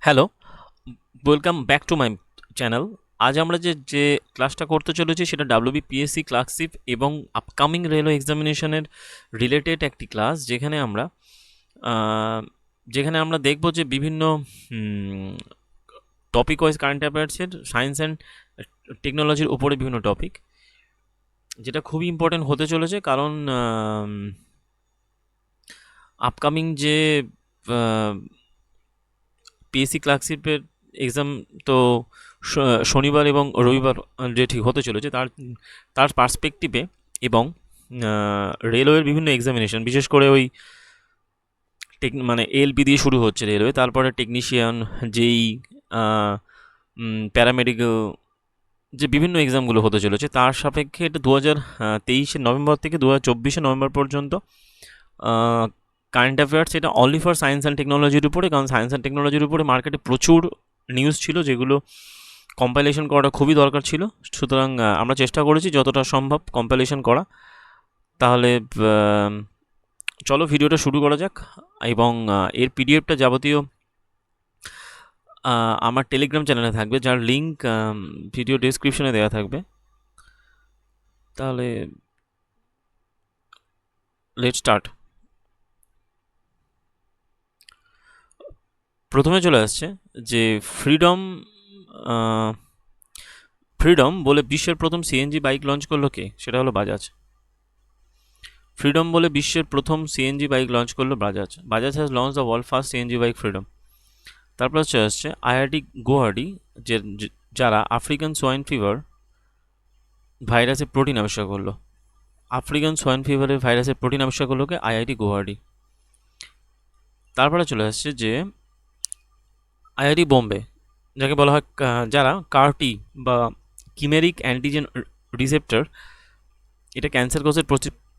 Hello, welcome back to my channel. আজ আমরা যে ক্লাসটা করতে চলেছি সেটা ডাব্লিউবিপিএসসি ক্লার্কশিপ এবং আপকামিং রেলওয়ে এক্সামিনেশনের রিলেটেড একটি ক্লাস, আহ, যেখানে আমরা দেখব যে বিভিন্ন টপিক ওয়াইজ কারেন্ট অ্যাফেয়ার্সের সায়েন্স অ্যান্ড টেকনোলজির উপরে বিভিন্ন টপিক, যেটা খুবই ইম্পর্টেন্ট হতে চলেছে। কারণ আপকামিং যে পিএসসি ক্লার্কশিপের এক্সাম তো শনিবার এবং রবিবার যে ঠিক হতে চলেছে, তার তার পার্সপেক্টিভে এবং রেলওয়ের বিভিন্ন এক্সামিনেশন, বিশেষ করে ওই মানে এলপি দিয়ে শুরু হচ্ছে রেলওয়ে, তারপরে টেকনিশিয়ান, যেই প্যারামেডিক্যাল, যে বিভিন্ন এক্সামগুলো হতে চলেছে তার সাপেক্ষে এটা 2023 নভেম্বর থেকে 2024 নভেম্বর পর্যন্ত কারেন্ট অ্যাফেয়ার্স, এটা অনলি ফর সায়েন্স অ্যান্ড টেকনোলজির উপরে। কারণ সায়েন্স অ্যান্ড টেকনোলজির উপরে মার্কেটে প্রচুর নিউজ ছিল, যেগুলো কম্পাইলেশন করাটা খুবই দরকার ছিল। সুতরাং আমরা চেষ্টা করেছি যতটা সম্ভব কম্পাইলেশন করা। তাহলে চলো ভিডিওটা শুরু করা যাক। এবং এর পিডিএফটা যাবতীয় আমার টেলিগ্রাম চ্যানেলে থাকবে, যার লিঙ্ক ভিডিও ডেসক্রিপশনে দেওয়া থাকবে। তাহলে লেটস স্টার্ট। প্রথমে চলে আসছে যে ফ্রিডম ফ্রিডম বলে বিশ্বের প্রথম সিএনজি বাইক লঞ্চ করলো কে? সেটা হলো বাজাজ। ফ্রিডম বলে বিশ্বের প্রথম সিএনজি বাইক লঞ্চ করলো Bajaj. Bajaj has launch the world first CNG bike freedom. তারপর হচ্ছে আসছে আইআইটি গুয়াহাটি, যারা আফ্রিকান সোয়াইন ফিভার ভাইরাসের প্রোটিন আবিষ্কার করলো। আফ্রিকান সোয়াইন ফিভারের ভাইরাসের প্রোটিন আবিষ্কার করলো কে? আইআইটি গুয়াহাটি। তারপরে চলে আসছে যে আইআইটি বোম্বে, যাকে বলা হয় যারা কারটি বা কিমেরিক অ্যান্টিজেন রিসেপ্টর, এটা ক্যান্সার কোষের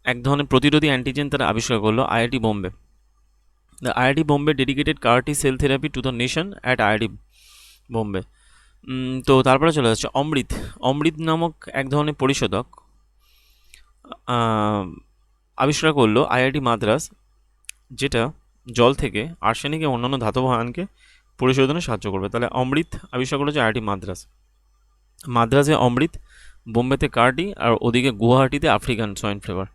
এক ধরনের প্রতিরোধী অ্যান্টিজেন তারা আবিষ্কার করলো, IIT Bombay. The IIT Bombay dedicated CAR T cell therapy to the nation at IIT Bombay. তো তারপরে চলে যাচ্ছে অমৃত। অমৃত নামক এক ধরনের পরিশোধক আবিষ্কার করলো আইআইটি মাদ্রাস, যেটা জল থেকে আর্সেনিক এবং অন্যান্য ধাতব আয়নকে পরিশোধনে সাহায্য করবে। তাহলে অমৃত আবিষ্কার করেছে আইআইটি মাদ্রাস। মাদ্রাসে অমৃত, বোম্বেতে কার্টি, আর ওদিকে গুয়াহাটিতে আফ্রিকান সোয়াইন ফিভার।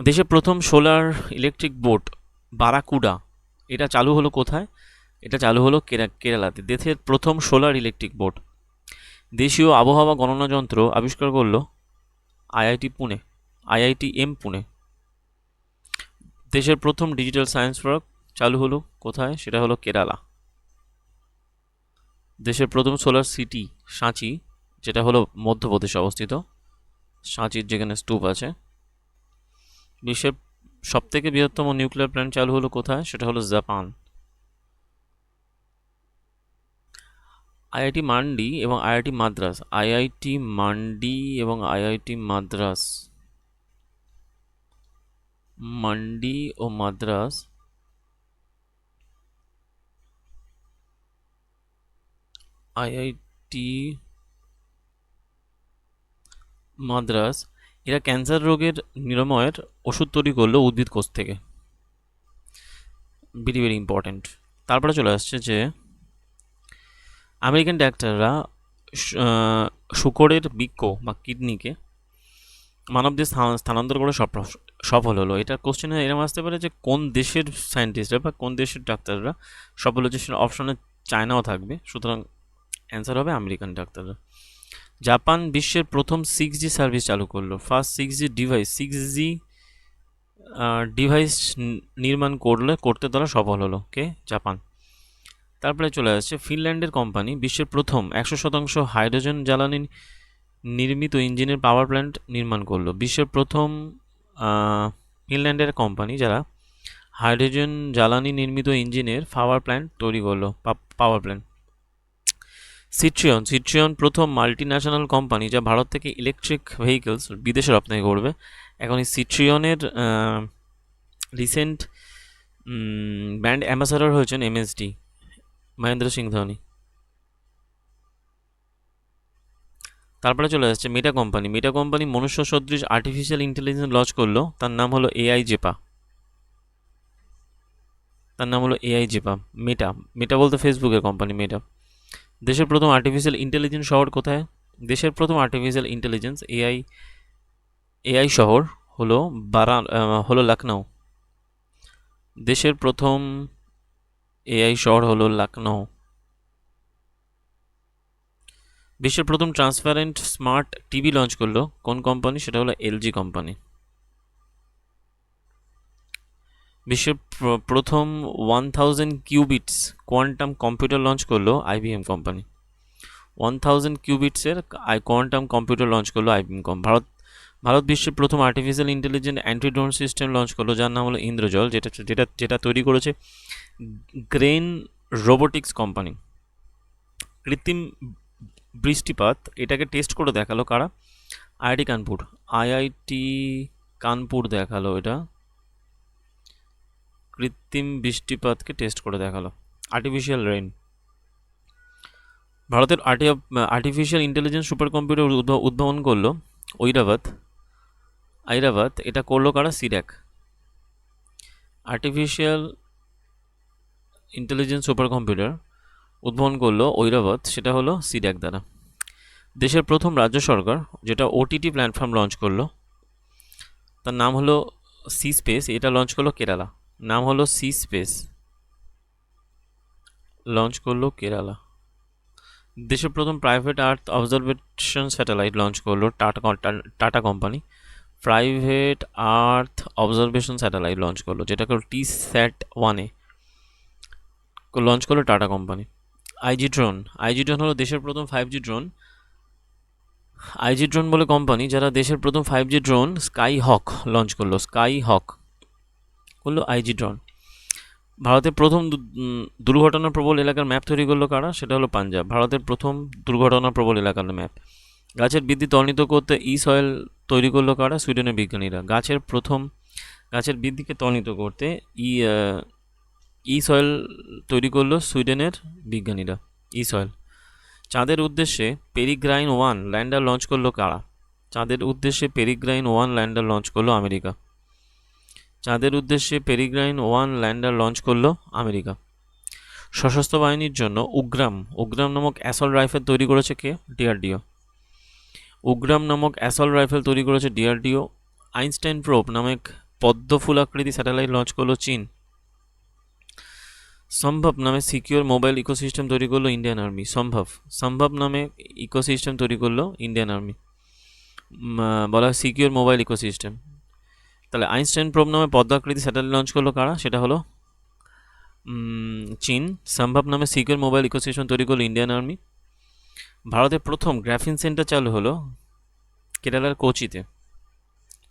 দেশের প্রথম সোলার ইলেকট্রিক বোট বারাকুডা, এটা চালু হলো কোথায়? এটা চালু হলো কেরালাতে। দেশের প্রথম সোলার ইলেকট্রিক বোট। দেশীয় আবহাওয়া গণনা যন্ত্র আবিষ্কার করলো আইআইটি পুনে, আইআইটিএম পুনে। দেশের প্রথম ডিজিটাল সায়েন্স পার্ক চালু হলো কোথায়? সেটা হলো কেরালা। দেশের প্রথম সোলার সিটি সাঁচি, যেটা হলো মধ্যপ্রদেশে অবস্থিত, সাঁচির যেখানে স্তূপ আছে। বিশ্বের সবথেকে বৃহত্তম নিউক্লিয়ার প্ল্যান্ট চালু হলো কোথায়? সেটা হলো জাপান। আইআইটি মান্ডি এবং আইআইটি মাদ্রাস, আইআইটি মান্ডি এবং আইআইটি মাদ্রাস, মান্ডি ও মাদ্রাস, আইআইটি মাদ্রাস, এরা ক্যান্সার রোগের নিরাময়ের ওষুধ তৈরি করলো উদ্ভিদ কোষ থেকে। Very very important. তারপরে চলে আসছে যে আমেরিকান ডাক্তাররা শুকরের বৃক্ক বা কিডনিকে মানবদেহে স্থানান্তর করে সফল হলো। এটা কোশ্চেনে এরকম আসতে পারে যে কোন দেশের সায়েন্টিস্টরা বা কোন দেশের ডাক্তাররা সফল হচ্ছে, সেটা অপশনে চায়নাও থাকবে। সুতরাং অ্যান্সার হবে আমেরিকান ডাক্তাররা। জাপান বিশ্বের প্রথম 6G সার্ভিস চালু করলো। ফার্স্ট 6G ডিভাইস নির্মাণ করতে তারা সফল হলো কে? জাপান। তারপরে চলে আসছে ফিনল্যান্ডের কোম্পানি বিশ্বের প্রথম 100% হাইড্রোজেন জ্বালানি নির্মিত ইঞ্জিনের পাওয়ার প্ল্যান্ট নির্মাণ করলো। বিশ্বের প্রথম ফিনল্যান্ডের কোম্পানি যারা হাইড্রোজেন জ্বালানি নির্মিত ইঞ্জিনের পাওয়ার প্ল্যান্ট তৈরি করলো, পাওয়ার প্ল্যান্ট। সিট্রিয়ন প্রথম মাল্টি ন্যাশনাল কোম্পানি যা ভারত থেকে ইলেকট্রিক ভেহিকলস বিদেশে রপ্তানি করবে। এখন এই সিট্রিয়নের রিসেন্ট ব্র্যান্ড অ্যাম্বাসাডর হয়েছেন এমএসডি, মহেন্দ্র সিং ধোনি। তারপরে চলে আসছে মেটা কোম্পানি মনুষ্য সদৃশ আর্টিফিশিয়াল ইন্টেলিজেন্স লঞ্চ করলো, তার নাম হলো এআই জেপা। তার নাম হলো এআই জেপা। মেটা, মেটা বলতে ফেসবুকের কোম্পানি মেটা। দেশের প্রথম আর্টিফিশিয়াল ইন্টেলিজেন্স শহর কোথায়? দেশের প্রথম আর্টিফিশিয়াল ইন্টেলিজেন্স এআই এআই শহর হলো হলো লখনৌ। দেশের প্রথম এআই শহর হলো লখনৌ। বিশ্বের প্রথম ট্রান্সপারেন্ট স্মার্ট টিভি লঞ্চ করলো কোন কোম্পানি? সেটা হলো এলজি কোম্পানি। বিশ্বের প্রথম 1000 কিউবিটস কোয়ান্টাম কম্পিউটার লঞ্চ করলো আইবিএম কোম্পানি। 1000 কিউবিটসের কোয়ান্টাম কম্পিউটার লঞ্চ করলো আইবিএম কোম্পানি। ভারত বিশ্বের প্রথম artificial intelligent anti drone system launch করলো, যার নাম হলো ইন্দ্রজল, যেটা যেটা যেটা তৈরি করেছে গ্রেন রোবোটিক্স কোম্পানি। কৃত্রিম বৃষ্টিপাত এটাকে টেস্ট করে দেখালো কারা? আইআইটি কানপুর। আইআইটি কানপুর দেখালো এটা, কৃত্রিম বৃষ্টিপাতকে টেস্ট করে দেখালো। Artificial rain. ভারতের আর্টিফিশিয়াল ইন্টেলিজেন্স সুপার কম্পিউটার উদ্ভাবন করলো আইরাবাদ। এটা করলো কারা? C-DAC. Artificial intelligence super computer উদ্ভাবন করলো ঐরাবত, সেটা হলো সিড্যাক দ্বারা। দেশের প্রথম রাজ্য সরকার যেটা ওটিটি প্ল্যাটফর্ম লঞ্চ করলো, তার নাম হলো সি স্পেস। এটা লঞ্চ করলো কেরালা। নাম হলো সি স্পেস, লঞ্চ করলো কেরালা। দেশের প্রথম private earth observation satellite launch করলো Tata company. Private earth observation satellite launch করলো, যেটা করলো TSAT-1 লঞ্চ করলো টাটা কোম্পানি। আইজি ড্রোন হলো দেশের প্রথম 5G ড্রোন। আইজি ড্রোন বলে কোম্পানি যারা দেশের প্রথম 5G ড্রোন স্কাই হক লঞ্চ করলো। স্কাই হক করলো আইজি ড্রোন। ভারতের প্রথম দুর্ঘটনা প্রবল এলাকার ম্যাপ তৈরি করলো কারা? সেটা হলো পাঞ্জাব। ভারতের প্রথম দুর্ঘটনা প্রবল এলাকার ম্যাপ। গাছের বৃদ্ধি ত্বরান্বিত করতে সয়েল তৈরি করলো কারা? সুইডেনের বিজ্ঞানীরা। গাছের বৃদ্ধিকে ত্বরান্বিত করতে সয়েল তৈরি করলো সুইডেনের বিজ্ঞানীরা। সয়েল। চাঁদের উদ্দেশ্যে পেরিগ্রাইন-1 ল্যান্ডার লঞ্চ করলো কারা? চাঁদের উদ্দেশ্যে পেরিগ্রাইন-1 ল্যান্ডার লঞ্চ করলো আমেরিকা। চাঁদের উদ্দেশ্যে পেরিগ্রাইন-1 ল্যান্ডার লঞ্চ করলো আমেরিকা। সশস্ত্র বাহিনীর জন্য উগ্রাম নামক অ্যাসল্ট রাইফেল তৈরি করেছে কে? ডিআরডিও। উগ্রাম নামক অ্যাসল্ট রাইফেল তৈরি করেছে ডিআরডিও। আইনস্টাইন প্রোব নামক পদ্মফুলাকৃতি স্যাটেলাইট লঞ্চ করলো চীন। সম্ভব নামে সিকিউর মোবাইল ইকোসিস্টেম তৈরি করলো ইন্ডিয়ান আর্মি। সম্ভব নামে ইকোসিস্টেম তৈরি করলো ইন্ডিয়ান আর্মি, বলা হয় সিকিউর মোবাইল ইকোসিস্টেম। তাহলে আইনস্টাইন প্রোব নামে পদ্মাকৃতি স্যাটেলাইট লঞ্চ করলো কারা? সেটা হলো চীন। সম্ভব নামে সিকিউর মোবাইল ইকোসিস্টেম তৈরি করলো ইন্ডিয়ান আর্মি। ভারতের প্রথম গ্রাফিন সেন্টার চালু হলো কেরালার কোচিতে।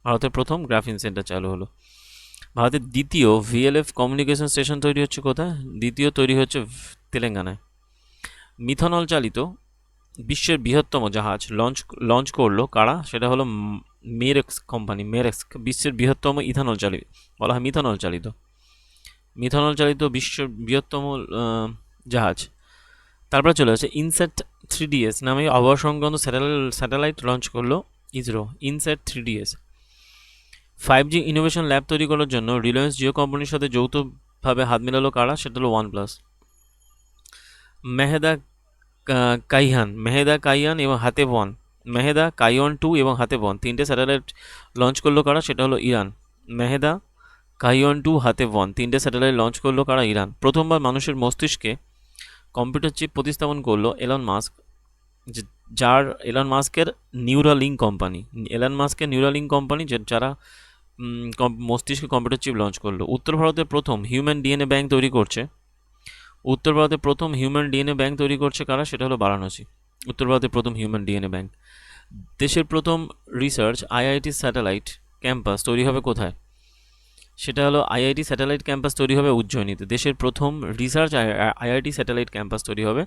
ভারতের প্রথম গ্রাফিন সেন্টার চালু হলো। ভারতের দ্বিতীয় VLF কমিউনিকেশন স্টেশন তৈরি হচ্ছে কোথায়? দ্বিতীয় তৈরি হচ্ছে তেলেঙ্গানায়। মিথানল চালিত বিশ্বের বৃহত্তম জাহাজ লঞ্চ করলো কারা? সেটা হলো মেরেক্স কোম্পানি। মেরেক্স বিশ্বের বৃহত্তম ইথানল চালিত, বলা হয় মিথানল চালিত বিশ্বের বৃহত্তম জাহাজ। তারপরে চলে আসে ইনস্যাট 3DS নামে আবহাওয়া সংক্রান্ত স্যাটেলাইট লঞ্চ করলো ISRO. INSAT 3DS। 5G innovation lab তৈরি করার জন্য রিলায়েন্স জিও কোম্পানির সাথে যৌথভাবে হাত মেলালো কারা? সেটা হলো OnePlus। মেহেদা কাইয়ান এবং হাতেব-1, মেহেদা কাইওয়ান-2 এবং হাতেব-1 তিনটে স্যাটেলাইট লঞ্চ করলো কারা? সেটা হলো ইরান। মেহেদা কাইওয়ান-2 হাতেব-1 তিনটে স্যাটেলাইট লঞ্চ করলো কারা? ইরান। প্রথমবার মানুষের মস্তিষ্কে কম্পিউটার চিপ প্রতিস্থাপন করলো এলন মাস্ক, যার এলন মাস্কের নিউরালিঙ্ক কোম্পানি যারা মস্তিষ্কে কম্পিউটার চিপ লঞ্চ করলো। উত্তর ভারতের প্রথম হিউম্যান ডিএনএ ব্যাংক তৈরি করছে কারা? সেটা হলো বারাণসী। উত্তর ভারতের প্রথম হিউম্যান ডিএনএ ব্যাংক। দেশের প্রথম রিসার্চ আইআইটি স্যাটেলাইট ক্যাম্পাস তৈরি হবে কোথায়? সেটা হলো আইআইটি স্যাটেলাইট ক্যাম্পাস তৈরি হবে উজ্জয়িনীতে। দেশের প্রথম রিসার্চ আইআইটি স্যাটেলাইট ক্যাম্পাস তৈরি হবে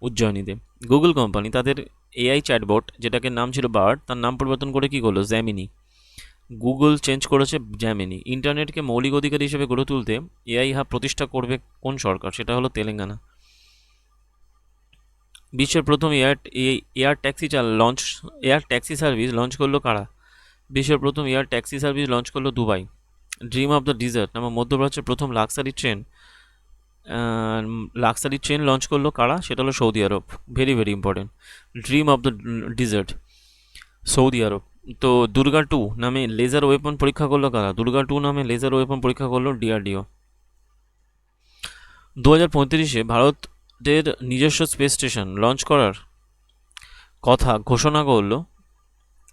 উজ্জয়িনীতে। গুগল কোম্পানি তাদের এআই চ্যাটবট, যেটাকে নাম ছিল বার্ড, তার নাম পরিবর্তন করে কি করলো? জ্যামিনি। গুগল চেঞ্জ করেছে জ্যামিনি। ইন্টারনেটকে মৌলিক অধিকার হিসেবে গড়ে তুলতে এআই হাব প্রতিষ্ঠা করবে কোন সরকার? সেটা হলো তেলেঙ্গানা। বিশ্বের প্রথম এয়ার ট্যাক্সি সার্ভিস লঞ্চ করলো কারা? বিশ্বের প্রথম এয়ার ট্যাক্সি সার্ভিস লঞ্চ করলো Dubai. Dream of the desert নামে মধ্যপ্রাচ্যের প্রথম luxury train luxury train launch করলো কারা? সেটা হলো Saudi Arab. Very very important. Dream of the desert, Saudi Arab. তো দুর্গা টু নামে লেজার ওয়েপন পরীক্ষা করলো কারা? দুর্গা টু নামে লেজার ওয়েপন পরীক্ষা করলো ডিআরডিও। 2035-এ ভারতের নিজস্ব স্পেস স্টেশন লঞ্চ করার কথা ঘোষণা করলো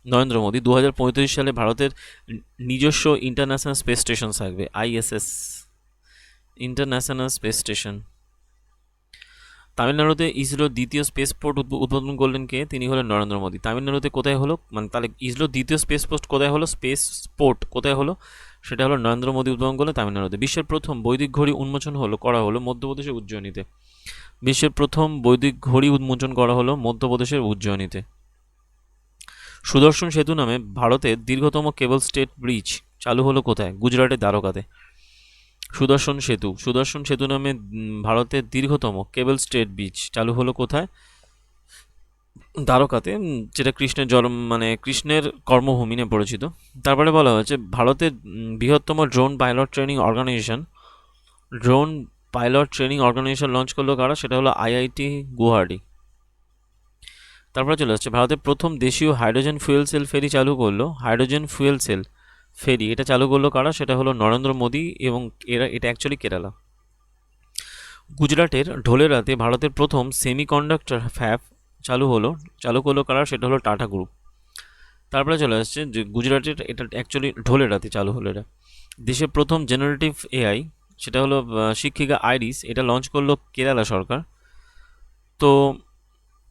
নরেন্দ্র মোদী। 2035 সালে ভারতের নিজস্ব ইন্টারন্যাশনাল স্পেস স্টেশন থাকবে, আইএসএস, ইন্টারন্যাশনাল স্পেস স্টেশন। তামিলনাড়ুতে ইসরোর দ্বিতীয় স্পেস পোর্ট উদ্বোধন করলেন কে? তিনি হলেন নরেন্দ্র মোদী। তামিলনাড়ুতে কোথায় হলো, মানে তাহলে ইসরোর দ্বিতীয় স্পেস পোস্ট কোথায় হলো, স্পেস পোর্ট কোথায় হলো? সেটা হলো নরেন্দ্র মোদী উদ্বোধন করলেন তামিলনাড়ুতে। বিশ্বের প্রথম বৈদিক ঘড়ি উন্মোচন করা হলো মধ্যপ্রদেশের উজ্জয়িনীতে। বিশ্বের প্রথম বৈদিক ঘড়ি উন্মোচন করা হলো মধ্যপ্রদেশের উজ্জয়িনীতে। সুদর্শন সেতু নামে ভারতের দীর্ঘতম কেবল স্টেট ব্রিজ চালু হলো কোথায়? গুজরাটের দ্বারকাতে। সুদর্শন সেতু নামে ভারতের দীর্ঘতম কেবল স্টেট ব্রিজ চালু হলো কোথায়? দ্বারকাতে, যেটা কৃষ্ণের জন্ম, মানে কৃষ্ণের কর্মভূমি নিয়ে পরিচিত। তারপরে বলা হয়েছে ভারতের বৃহত্তম drone pilot training organisation launch করলো কারা? সেটা হলো আইআইটি গুয়াহাটি। তারপরে চলে আসছে ভারতের প্রথম দেশীয় হাইড্রোজেন ফুয়েল সেল ফেরি চালু করলো। হাইড্রোজেন ফুয়েল সেল ফেরি এটা চালু করলো কারা? সেটা হলো নরেন্দ্র মোদী, এবং এটা অ্যাকচুয়ালি কেরালা। গুজরাটের ঢোলেরাতে ভারতের প্রথম সেমিকন্ডাক্টর ফ্যাব চালু করলো কারা? সেটা হলো টাটা গ্রুপ। তারপরে চলে আসছে যে গুজরাটের, এটা অ্যাকচুয়ালি ঢোলেরাতে চালু হলো এটা। দেশের প্রথম জেনারেটিভ এআই, সেটা হলো শিক্ষিকা আইরিস, এটা লঞ্চ করলো কেরালা সরকার। তো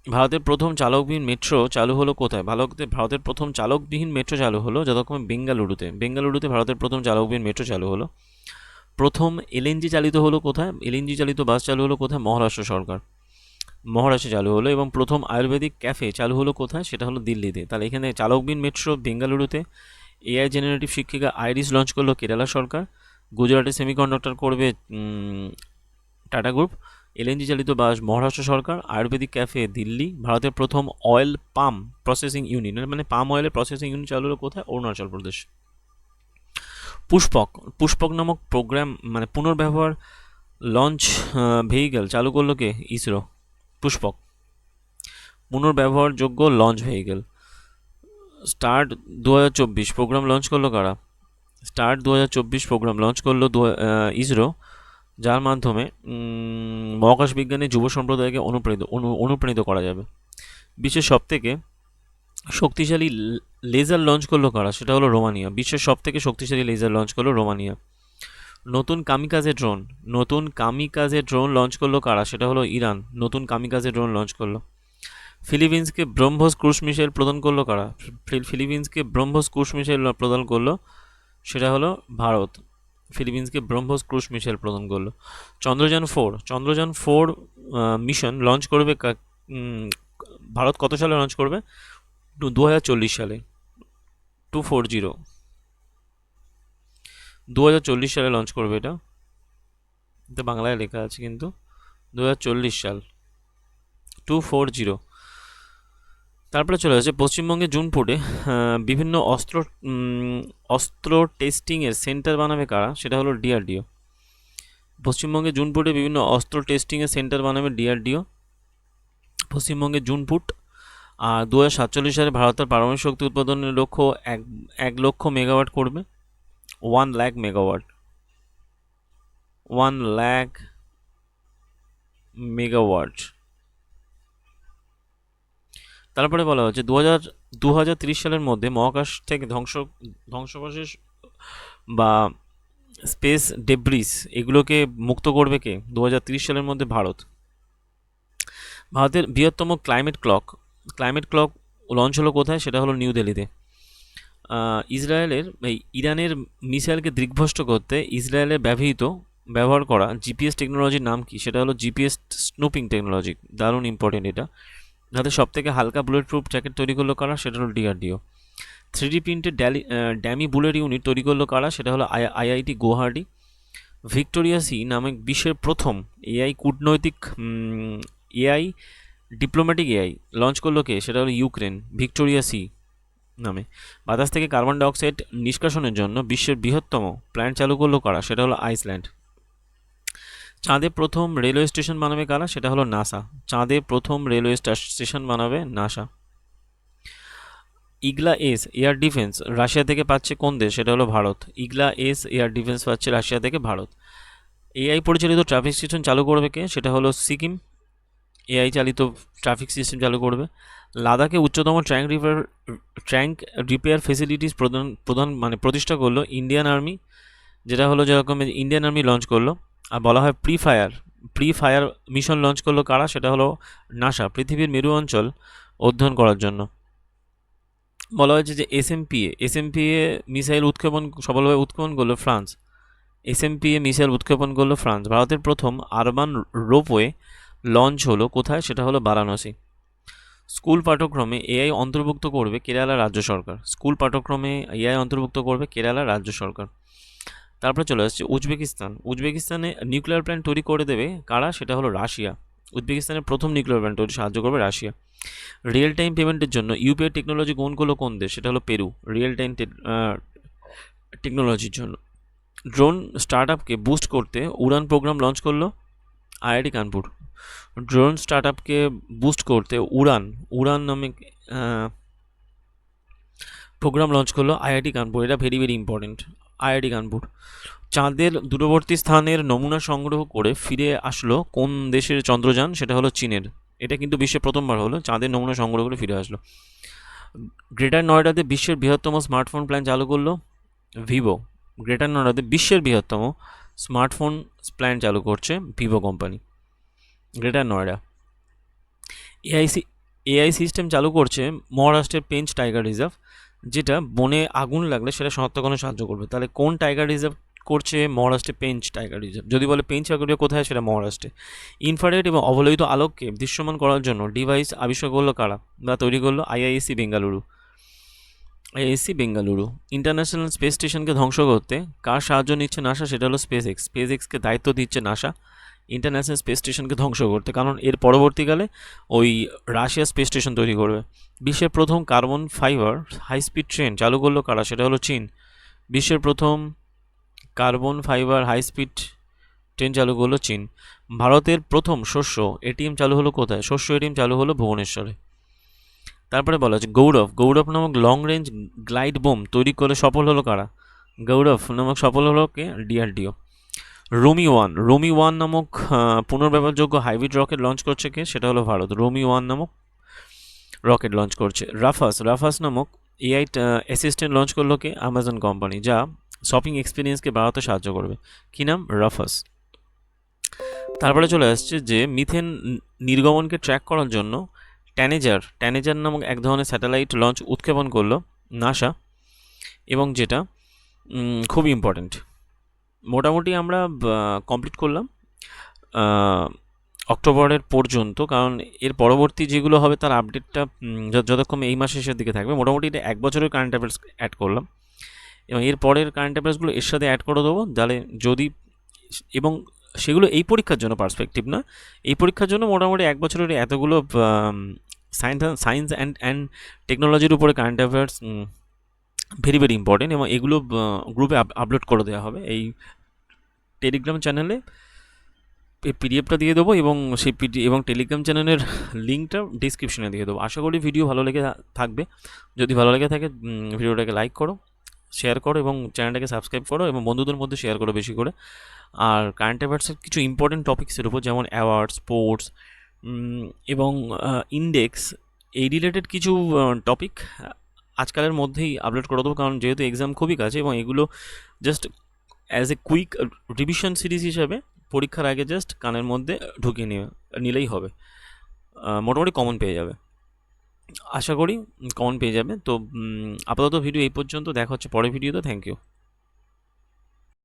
ভারতের প্রথম চালকবিহীন মেট্রো চালু হলো কোথায়? ভারতের প্রথম চালকবিহীন মেট্রো চালু হলো যথাক্রমে বেঙ্গালুরুতে ভারতের প্রথম চালকবিহীন মেট্রো চালু হলো। প্রথম এলএনজি চালিত হলো কোথায়? এলএনজি চালিত বাস চালু হলো কোথায়? মহারাষ্ট্রে চালু হলো। এবং প্রথম আয়ুর্বেদিক ক্যাফে চালু হলো কোথায়? সেটা হলো দিল্লিতে। তাহলে এখানে চালকবিহীন মেট্রো বেঙ্গালুরুতে, এআই জেনারেটিভ শিক্ষিকা আইরিস লঞ্চ করলো কেরালা সরকার। গুজরাটে সেমিকন্ডাক্টর করবে টাটা গ্রুপ। এলএনজি চালিত বাস মহারাষ্ট্র সরকার। আয়ুর্বেদিক ক্যাফে দিল্লি। ভারতের প্রথম অয়েল পাম প্রসেসিং ইউনিট, মানে পাম অয়েলের প্রসেসিং ইউনিট চালু হলো কোথায়? অরুণাচল প্রদেশ। পুষ্পক নামক প্রোগ্রাম, মানে পুনর্ব্যবহার লঞ্চ ভেহিক্যাল চালু করলো কে? ইসরো। পুষ্পক পুনর্ব্যবহারযোগ্য launch vehicle. Start 2024 program launch করলো কারা? স্টার্ট 2024 প্রোগ্রাম লঞ্চ করলো ইসরো, যার মাধ্যমে মহাকাশ বিজ্ঞানে যুব সম্প্রদায়কে অনুপ্রাণিত করা যাবে। বিশ্বের সবথেকে শক্তিশালী লেজার লঞ্চ করলো কারা? সেটা হলো রোমানিয়া। বিশ্বের সবথেকে শক্তিশালী লেজার লঞ্চ করলো রোমানিয়া। নতুন কামিকাজে ড্রোন লঞ্চ করলো কারা? সেটা হলো ইরান। নতুন কামিকাজে ড্রোন লঞ্চ করলো। ফিলিপিন্সকে ব্রহ্মোস ক্রুজ মিসাইল প্রদান করলো কারা? ফিলিপিন্সকে ব্রহ্মোস ক্রুজ মিসাইল প্রদান করলো সেটা হলো ভারত। ফিলিপিন্সকে ব্রহ্মোস ক্রুজ মিসাইল প্রদান করলো। চন্দ্রযান 4 মিশন লঞ্চ করবে ভারত কত সালে লঞ্চ করবে? 2040 সালে। 2040 সালে লঞ্চ করবে এটা। তো বাংলায় লেখা আছে কিন্তু 2040 সাল, 240। তারপরে চলে আসছে পশ্চিমবঙ্গে জুনপুরে বিভিন্ন অস্ত্র টেস্টিংয়ের সেন্টার বানাবে কারা? সেটা হলো ডিআরডিও। পশ্চিমবঙ্গে জুনপুরে বিভিন্ন অস্ত্র টেস্টিংয়ের সেন্টার বানাবে ডিআরডিও। পশ্চিমবঙ্গে জুনপুট। আর 2047 সালে ভারতের পারমাণবিক শক্তি উৎপাদনের লক্ষ্য 1 লক্ষ মেগাওয়াট করবে। 1 লাখ মেগাওয়াট। 1 লাখ মেগাওয়াট। তারপরে বলা হচ্ছে 2030 সালের মধ্যে মহাকাশ থেকে ধ্বংসাবশেষ বা স্পেস ডেব্রিস এগুলোকে মুক্ত করবে কে? 2030 সালের মধ্যে ভারতের বৃহত্তম ক্লাইমেট ক্লক লঞ্চ হলো কোথায়? সেটা হলো নিউ দিল্লিতে। ইরানের মিসাইলকে দিগ্ভ্রষ্ট করতে ইসরায়েলের ব্যবহার করা জিপিএস টেকনোলজির নাম কি? সেটা হলো জিপিএস স্নুপিং টেকনোলজি। দারুণ ইম্পর্টেন্ট এটা। যাদের সব থেকে হালকা বুলেট প্রুফ জ্যাকেট তৈরি করলো কারা? সেটা হলো DRDO. 3D printed dummy bullet unit তৈরি করলো কারা? সেটা হলো আইআইটি গুয়াহাটি। ভিক্টোরিয়া সি নামে বিশ্বের প্রথম এআই ডিপ্লোম্যাটিক এআই লঞ্চ করলো কে? সেটা হলো ইউক্রেন। ভিক্টোরিয়া সি নামে। বাতাস থেকে কার্বন ডাইঅক্সাইড নিষ্কাশনের জন্য বিশ্বের বৃহত্তম প্ল্যান্ট চালু করলো কারা? সেটা হলো আইসল্যান্ড। চাঁদে প্রথম রেলওয়ে স্টেশন বানাবে কারা? সেটা হলো নাসা। চাঁদে প্রথম রেলওয়ে স্টেশন বানাবে নাসা। ইগলা এস এয়ার ডিফেন্স রাশিয়া থেকে পাচ্ছে কোন দেশ? সেটা হলো ভারত। ইগলা এস এয়ার ডিফেন্স পাচ্ছে রাশিয়া থেকে ভারত। এআই পরিচালিত ট্রাফিক সিস্টেম চালু করবে কে? সেটা হলো সিকিম। এআই চালিত ট্রাফিক সিস্টেম চালু করবে। লাদাখে উচ্চতম ট্র্যাঙ্ক রিপেয়ার ফেসিলিটিস প্রধান মানে প্রতিষ্ঠা করলো ইন্ডিয়ান আর্মি, যেটা হলো যেরকম ইন্ডিয়ান আর্মি লঞ্চ করলো। আর বলা হয় প্রি ফায়ার মিশন লঞ্চ করলো কারা? সেটা হলো নাসা, পৃথিবীর মেরু অঞ্চল অধ্যয়ন করার জন্য। বলা হয়েছে যে এসএমপিএ মিসাইল সফলভাবে উৎক্ষেপণ করলো ফ্রান্স। এসএমপিএ মিসাইল উৎক্ষেপণ করলো ফ্রান্স। ভারতের প্রথম আরবান রোপওয়ে লঞ্চ হলো কোথায়? সেটা হলো বারাণসী। স্কুল পাঠ্যক্রমে এআই অন্তর্ভুক্ত করবে কেরালা রাজ্য সরকার। স্কুল পাঠ্যক্রমে এআই অন্তর্ভুক্ত করবে কেরালা রাজ্য সরকার। তারপরে চলে আসছে উজবেকিস্তানে নিউক্লিয়ার প্ল্যান্ট তৈরি করে দেবে কারা? সেটা হলো রাশিয়া। উজবেকিস্তানের প্রথম নিউক্লিয়ার প্ল্যান্ট তৈরি সাহায্য করবে রাশিয়া। রিয়েল টাইম পেমেন্টের জন্য ইউপিআই টেকনোলজি গ্রহণ করলো কোন দেশ? সেটা হলো পেরু। রিয়েল টাইম টেকনোলজির জন্য। ড্রোন স্টার্ট আপকে বুস্ট করতে উড়ান প্রোগ্রাম লঞ্চ করলো আইআইটি কানপুর। ড্রোন স্টার্ট আপকে বুস্ট করতে উড়ান নামে প্রোগ্রাম লঞ্চ করলো আইআইটি কানপুর। এটা very very important, IIT Kanpur. চাঁদের দূরবর্তী স্থানের নমুনা সংগ্রহ করে ফিরে আসলো কোন দেশের চন্দ্রযান? সেটা হলো চীনের। এটা কিন্তু বিশ্বে প্রথমবার হলো, চাঁদের নমুনা সংগ্রহ করে ফিরে আসলো। গ্রেটার নয়ডাতে বিশ্বের বৃহত্তম স্মার্টফোন প্ল্যান চালু করলো ভিভো। গ্রেটার নয়ডাতে বিশ্বের বৃহত্তম স্মার্টফোন প্ল্যান চালু করছে Vivo company, greater Noida. AI system চালু করছে মহারাষ্ট্রের পেঞ্চ টাইগার রিজার্ভ, যেটা বনে আগুন লাগলে সেটা শনাক্তকরণে সাহায্য করবে। তাহলে কোন টাইগার রিজার্ভ করছে? মহারাষ্ট্রে পেঞ্চ টাইগার রিজার্ভ। যদি বলে পেঞ্চ টাইগার রিজার্ভ কোথায়? সেটা মহারাষ্ট্রে। ইনফ্রারেড এবং অবলোহিত আলোককে দৃশ্যমান করার জন্য ডিভাইস আবিষ্কার করলো কারা বা তৈরি করলো? আইআইএসসি বেঙ্গালুরু। ইন্টারন্যাশনাল স্পেস স্টেশনকে ধ্বংস করতে কার সাহায্য নিচ্ছে নাসা? সেটা হলো স্পেস এক্সকে দায়িত্ব দিচ্ছে নাসা ইন্টারন্যাশনাল স্পেস স্টেশনকে ধ্বংস করতে, কারণ এর পরবর্তীকালে ওই রাশিয়া স্পেস স্টেশন তৈরি করবে। বিশ্বের প্রথম carbon fibre high speed train চালু করলো কারা? সেটা হলো চীন। বিশ্বের প্রথম carbon fibre high speed train চালু করলো চীন। ভারতের প্রথম শস্য এটিএম চালু হলো কোথায়? শস্য এটিএম চালু হলো ভুবনেশ্বরে। তারপরে বলা হচ্ছে গৌরব নামক লং রেঞ্জ গ্লাইড বোম তৈরি করে সফল হলো কারা? গৌরব নামক সফল হলো কে? ডিআরডিও। রোমি ওয়ান নামক পুনর্ব্যবহারযোগ্য হাইব্রিড রকেট লঞ্চ করছে কে? সেটা হলো ভারত। রোমি-1 নামক রকেট লঞ্চ করছে। রাফাস নামক এআই অ্যাসিস্ট্যান্ট লঞ্চ করলো কে? অ্যামাজন কোম্পানি, যা শপিং এক্সপিরিয়েন্সকে বাড়াতে সাহায্য করবে। কি নাম? রাফাস। তারপরে চলে আসছে যে মিথেন নির্গমনকে ট্র্যাক করার জন্য ট্যানেজার নামক এক ধরনের স্যাটেলাইট লঞ্চ উৎক্ষেপণ করলো নাসা, এবং যেটা খুবই ইম্পর্ট্যান্ট। মোটামুটি আমরা কমপ্লিট করলাম অক্টোবরের পর্যন্ত, কারণ এর পরবর্তী যেগুলো হবে তার আপডেটটা যতক্ষণ এই মাসের শেষের দিকে থাকবে। মোটামুটি এটা 1 বছরের কারেন্ট অ্যাফেয়ার্স অ্যাড করলাম, এবং এর পরের কারেন্ট অ্যাফেয়ার্সগুলো এর সাথে অ্যাড করে দেবো। তাহলে যদি এবং সেগুলো এই পরীক্ষার জন্য পার্সপেক্টিভ না, এই পরীক্ষার জন্য মোটামুটি 1 বছরের এতগুলো সায়েন্স অ্যান্ড টেকনোলজির উপরে current affairs very very important, এবং এগুলো গ্রুপে আপলোড করে দেওয়া হবে। এই টেলিগ্রাম চ্যানেলে এই পিডিএফটা দিয়ে দেবো, এবং সেই এবং টেলিগ্রাম চ্যানেলের লিঙ্কটা ডিসক্রিপশনে দিয়ে দেবো। আশা করি ভিডিও ভালো লেগে থাকবে। যদি ভালো লেগে থাকে ভিডিওটাকে লাইক করো, শেয়ার করো, এবং চ্যানেলটাকে সাবস্ক্রাইব করো, এবং বন্ধুদের মধ্যে শেয়ার করো বেশি করে। আর কারেন্ট অ্যাফেয়ার্সের কিছু ইম্পর্টেন্ট টপিক্সের উপর, যেমন অ্যাওয়ার্ড, স্পোর্টস এবং ইন্ডেক্স, এই রিলেটেড কিছু টপিক আজকালের মধ্যেই আপলোড করে দেবো, কারণ যেহেতু এক্সাম খুবই কাছে, এবং এগুলো just as a quick revision series হিসাবে পরীক্ষার আগে জাস্ট কানের মধ্যে ঢুকিয়ে নিলেই হবে। মোটামুটি কমন পেয়ে যাবে, আশা করি কমন পেয়ে যাবে। তো আপাতত ভিডিও এই পর্যন্ত, দেখা হচ্ছে পরের ভিডিওতে। Thank you.